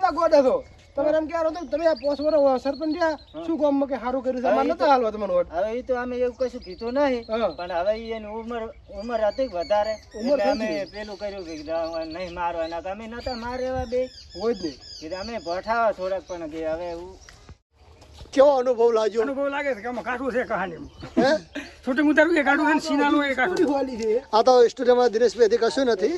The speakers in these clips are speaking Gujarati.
નતા ગોડા તો તમારે એમ કહેવાનું હતું તમે આ 5 વર્ષ સરપંચ રહ્યા શું કામ કે સારું કર્યું છે મારે નતા હાલવા તમને વોટ હવે એ તો અમે એવું કશું કીધું નહીં પણ હવે એની ઉંમર હતી વધારે ઉંમર અમે પેલું કર્યું કે નહીં મારવાના અમે નતા મારેવા બે હોય જ નહીં કીધું અમે ભઠાવા થોડાક પણ કે હવે કેવો અનુભવ લાગ્યો? અનુભવ લાગે છે કે આમાં કાઠું છે કહાની છોટું ઉતારવું એ કાઠું છે સીનાનું એ કાઠું વાલી છે આ તો સ્ટોરીમાં દિનેશભાઈ હજી કશું નથી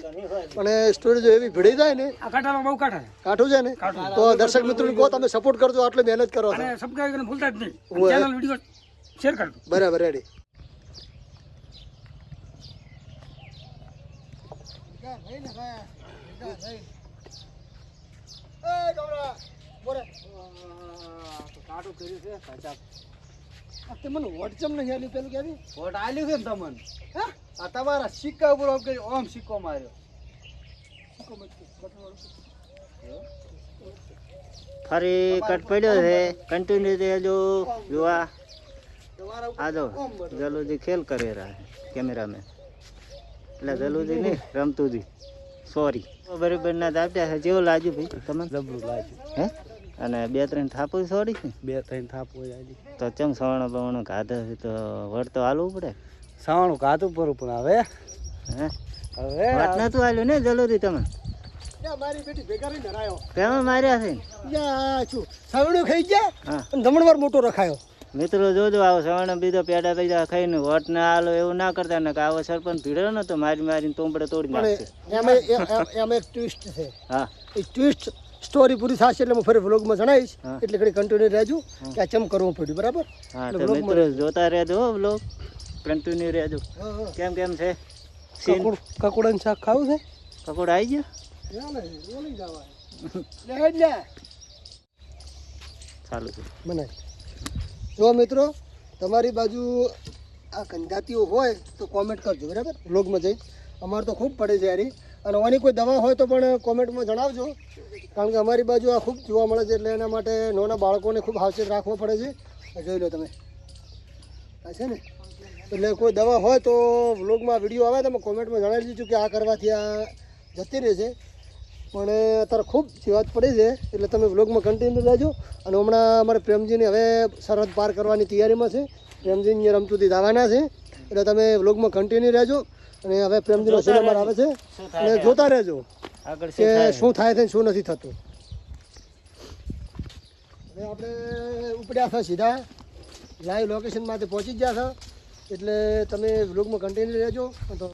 પણ સ્ટોરી જો એવી ભીડી જાય ને આ કાઠામાં બહુ કાઠા છે કાઠું છે ને તો દર્શક મિત્રોને કહો તમે સપોર્ટ કરજો આટલી મહેનત કરો છો અને સબસ્ક્રાઇબ કરીને ભૂલતા જ નહીં ઓય. ચેનલ વિડિયો શેર કરજો બરાબર રેડી કાઢું કર્યું છે ભાજપ તે મને વોટ ચમ નહીં આલી પેલું કેવી વોટ આલ્યું છે ને તમને હા આ તમારા સિક્કા ઉપર આમ કરી ઓમ સિક્કો માર્યો ફરી કટ પડ્યો છે કન્ટિન્યુ રહેજો જોવા આ જો જલુજી ખેલ કરી રહ્યા છે કેમેરામેન એટલે જલુજી નહીં રમતુજી સોરી બરાબર ના દાબ્યા છે જેવું લાગ્યું ભાઈ તમને જબરું લાગ્યું હે અને 2-3 થાપુ છોડી છે 2-3 થાપ હોય આજે તો ચમ સવણો બવણો ખાધો છે તો વળ તો હાલવું પડે સાવણું કાતું પર પણ હવે હે હવે વાત નતું હાલ્યું ને જલુજી તમે યા મારી બેટી ભેગા રહીને હરાયો કેમાં માર્યા છે યા શું સાવણું ખાઈ ગયા હા અને જમણવાર મોટો રખાયો મિત્રો જોજો આવો સવણો બીજો પેડા પૈસા ખાઈને વોટ ના હાલો એવું ના કરતા ને કે આવો સરપંચ ભીડ્યો ને તો મારી મારીને તોંબડે તોડી નાખશે એમાં એક ટ્વિસ્ટ છે હા એ ટ્વિસ્ટ સ્ટોરી પૂરી થશે એટલે હું ફરી વ્લોગમાં જણાવીશ હા. એટલે ઘડી કન્ટિન્યુ રહેજો કે આ ચમ કરવું પડ્યું બરાબર હા એટલે તો vlog માં મિત્રો જોતા રહેજો હો બ્લોગ કન્ટિન્યુ રહેજો કેમ કેમ છે સીન કકોડાનું શાક ખાવું છે પકોડા આવી ગયા ચાલુ છે બનાય જો મિત્રો તમારી બાજુ આ કંધાતીઓ હોય તો કોમેન્ટ કરજો બરાબર વ્લોગમાં જઈ અમારે તો ખૂબ પડે છે યારી અને આની કોઈ દવા હોય તો પણ કોમેન્ટમાં જણાવજો કારણ કે અમારી બાજુ આ ખૂબ જોવા મળે છે એટલે એના માટે નાના બાળકોને ખૂબ સાવચેત રાખવો પડે છે આ જોઈ લો તમે આ છે ને એટલે કોઈ દવા હોય તો વ્લોગમાં વિડીયો આવે તમે કોમેન્ટમાં જણાવી દીધું કે આ કરવાથી આ જતી રહે છે પણ અત્યારે ખૂબ જીવાત પડી છે એટલે તમે વ્લોગમાં કન્ટિન્યુ રહેજો અને હમણાં અમારે પ્રેમજીની હવે સરહદ પાર કરવાની તૈયારીમાં છે પ્રેમજી અહીંયા રમતુથી દાવાના છે એટલે તમે વ્લોગમાં કન્ટિન્યુ રહેજો અને હવે પ્રેમજીનો સિનેમા આવે છે અને જોતા રહેજો આગળ કે શું થાય છે ને શું નથી થતું હવે આપણે ઉપડ્યા છે સીધા લાઈવ લોકેશનમાંથી પહોંચી ગયા છે એટલે તમે વ્લોગમાં કન્ટિન્યુ રહેજો તો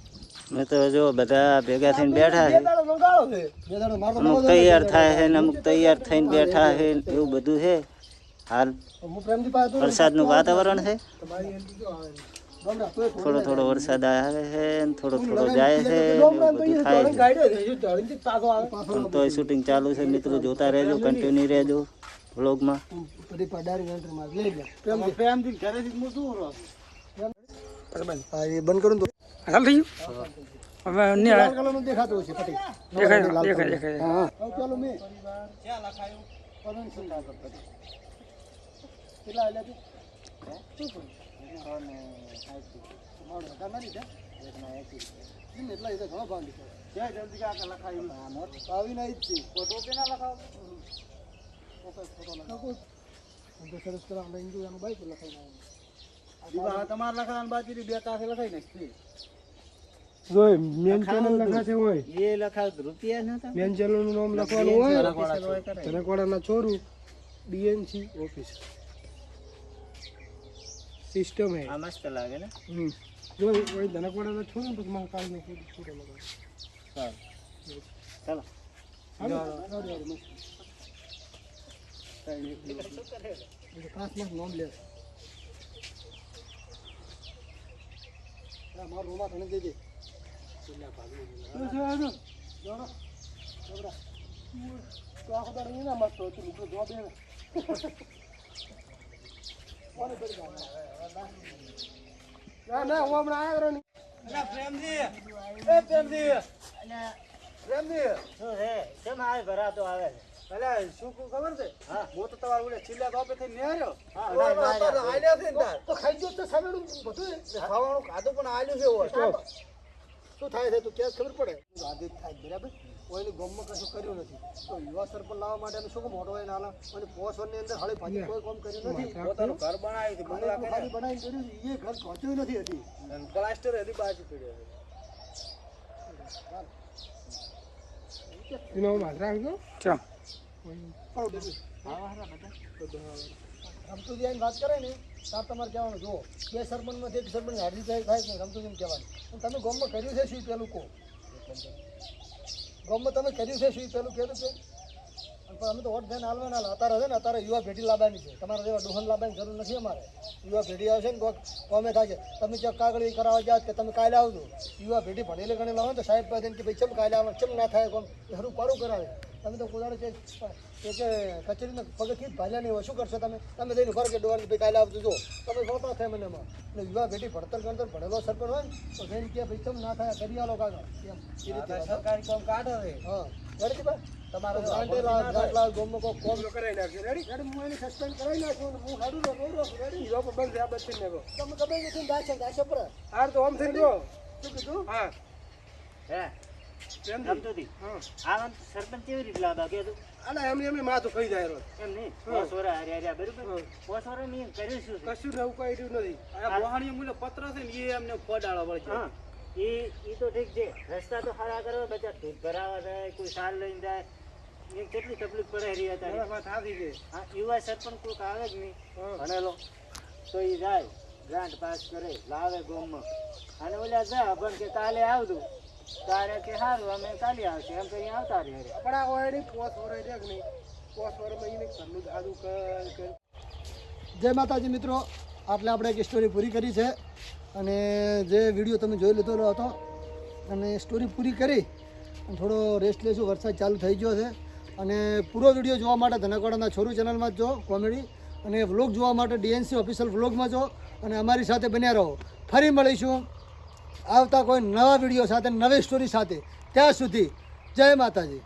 મેં તો જો બધા ભેગા થઈને બેઠા છે મંગાળો છે બે દાડો મારો અમુક તૈયાર થાય છે ને અમુક તૈયાર થઈને બેઠા છે એવું બધું છે હાલ હું પ્રેમજી પાસે વરસાદનું વાતાવરણ છે તમારી એન્ટ્રી જો આવે ગમરા તો થોડો થોડો વરસાદ આવે છે ને થોડો થોડો જાય છે ને એવું બધું થાય છે પણ તોય શૂટિંગ ચાલુ છે મિત્રો જોતા રહેજો કન્ટિન્યુ રહેજો વ્લોગમાં બધી પડારી એન્ટ્રી માં લઈ લે પ્રેમથી ઘરેથી હું શું રહો હા એ બંધ કરું તો ચાલ થઈ ગયું હવે અન્ય લાલ કલરનું દેખાતું હશે પટી દેખાય હા ચાલો મે ક્યાં લખાયું પરમિશન ના કરતા કેટલા આલ્યા તું શું એટલા એ તો ઘણો ભાવ લીધો ક્યાં જલ્દી કે આ લખાયું આવી નહીં જ છે ફોટો કે ના લખાવ ફોટો લખાવો સરસ કરા લઈને જો એનું બાઈક લખાઈ તમારે લખાણ બાજરી બે કાસે લખાઈ નાખી જોય મેન ચેનલ લખાશે હોય એ લખાવ રૂપિયા નતા મેન ચેનલ નું નામ લખવાનું હોય ધનકવાડાના છોરું ડીએનસી ઓફિસ સિસ્ટમ હે આ મસ્ત લાગે ને જો ઓય ધનકવાડાના છોરું પછી માં કાઢને ફોટો લગાવ ચાલો પાસમાં નામ લે મારો રોમા તને દેજે ના ના હું હમણાં આવ્યો નહીં પ્રેમજી એ પ્રેમજી પ્રેમજી શું છે કેમ આવે ભરાતો આવે અલે શું ખબર છે હા હું તો તમારા ઉડે છેલ્લા બાપે થઈને નેર્યો હા આલ્યા છે ને તાર તો ખાઈ ગયો તો સામેનું બધું ખાવાનું ખાધું પણ આલ્યું છે શું થાય છે તું ક્યાં ખબર પડે આદિત થાય બરાબર કોઈની ગમમાં કશું કર્યું નથી તો યુવા સરપંચ લાવવા માટે અમે શું મોટો હોય નાના અને 5 વર્ષની અંદર હાલે ભાજી કોઈ કામ કર્યું નથી પોતાનું ઘર બનાવી હતી, બંગલા કર્યા. ખાલી બનાવીને કર્યું છે. એ ઘર પહોંચ્યું નથી હતી અને પ્લાસ્ટર હજી બાજુ પડ્યો છે. એનો માત્ર રાખજો ચા રમતુજી આવીને વાત કરે ને તાર તમારે કહેવાનું જુઓ 2 સરપંચમાંથી એક સરપંચ હારી થાય ને રમતુજીને કહેવાનું પણ તમે ગામમાં કર્યું છે શું પેલું કહો ગામમાં તમે કર્યું છે શું પેલું કહેલું છે પણ અમે તો વોટ થઈને હાલવાના અત્યારે છે ને અત્યારે યુવા પેઢી લાવવાની છે તમારા જેવા ડોહન લાવવાની જરૂર નથી અમારે યુવા પેઢી આવશે ને કોમે થાય છે તમે જ્યાં કાગળ કરાવવા જાઓ કે તમે કાલે આવજો યુવા પેઢી ભણેલી ગણે લાવો ને તો સાહેબ કહે કે ભાઈ ચમ કાલે આવે ચમ ના થાય કોમ એ હરું પારું કરાવે તમે તો કોદાડે છે કચેરીના પગથી જ ભાલ્યા નહીં હોય શું કરશો તમે જઈને ઉભા કે ડોહાને ભાઈ કાલે આવજો જો તમે ખોટા થાય મને એમાં એટલે યુવા પેઢી ભણતર ગણતર ભણેલો સરપંચ હોય ને તો જઈને કે ભાઈ ચમ ના થાય કરી આલો કાગળ એમ એ રીતે સરકારી કામ કાઢો છે. હા રેડી ભાઈ તમારે ગાંઠેલા ગોમમાં કોઈ કોમ કરાવી નાખ્યું. રેડી? રેડી હું એને સસ્પેન્ડ કરાવી નાખ્યું હું ખાડું રહું રેડી યુવા પર બંધ છે, આ બધી ને કહો. તમે ખબર નથી ગાશે પર હાર તો આમ થઈ ગયો. શું કીધું હા. હે પ્રેમજી. રમતુજી આ સરપંચ કેવી રીતે લાવતા કે તું આલા એમને માથું ખાઈ જાય રોજ. એમ નહીં 5 વર્ષ હાર્યા બરોબર 5 વર્ષ મેં કર્યું શું છે? કશું નવું કર્યું નથી. આ બોહાણીઓ મૂલે પત્ર છે ને એ એમને ફોડાળો વળે છે. હા એ તો ઠીક છે રસ્તા તો સારા કરવા બચા દૂધ ભરાવા જાય કોઈ સાર લઈને જાય એ કેટલી તકલીફ પડે રહી હતા બરાબર, વાત સાચી છે. હા યુવા સરપંચ કોઈક આવે જ નહીં હા. ભણેલો તો એ જાય ગ્રાન્ટ પાસ કરે લાવે ગામમાં અને ઓલા જા પણ કે કાલે આવતું તારે કે સારું અમે કાલે આવશે એમ કરી આવતા રહે પણ આ ઓયડી પોસ વરાય છે કે નહીં? પોસ વરામાં એને ઘરનું દાદુ કર. જય માતાજી મિત્રો આટલે આપણે એક સ્ટોરી પૂરી કરી છે અને જે વિડીયો તમે જોઈ લીધેલો હતો અને સ્ટોરી પૂરી કરી અને થોડો રેસ્ટ લેશું વરસાદ ચાલુ થઈ ગયો છે અને પૂરો વિડીયો જોવા માટે ધનકવાડાના છોરું ચેનલમાં જ જો કોમેડી અને વ્લોગ જોવા માટે ડીએનસી ઓફિશિયલ વ્લોગમાં જો અને અમારી સાથે બન્યા રહો ફરી મળીશું આવતા કોઈ નવા વિડીયો સાથે નવી સ્ટોરી સાથે ત્યાં સુધી જય માતાજી.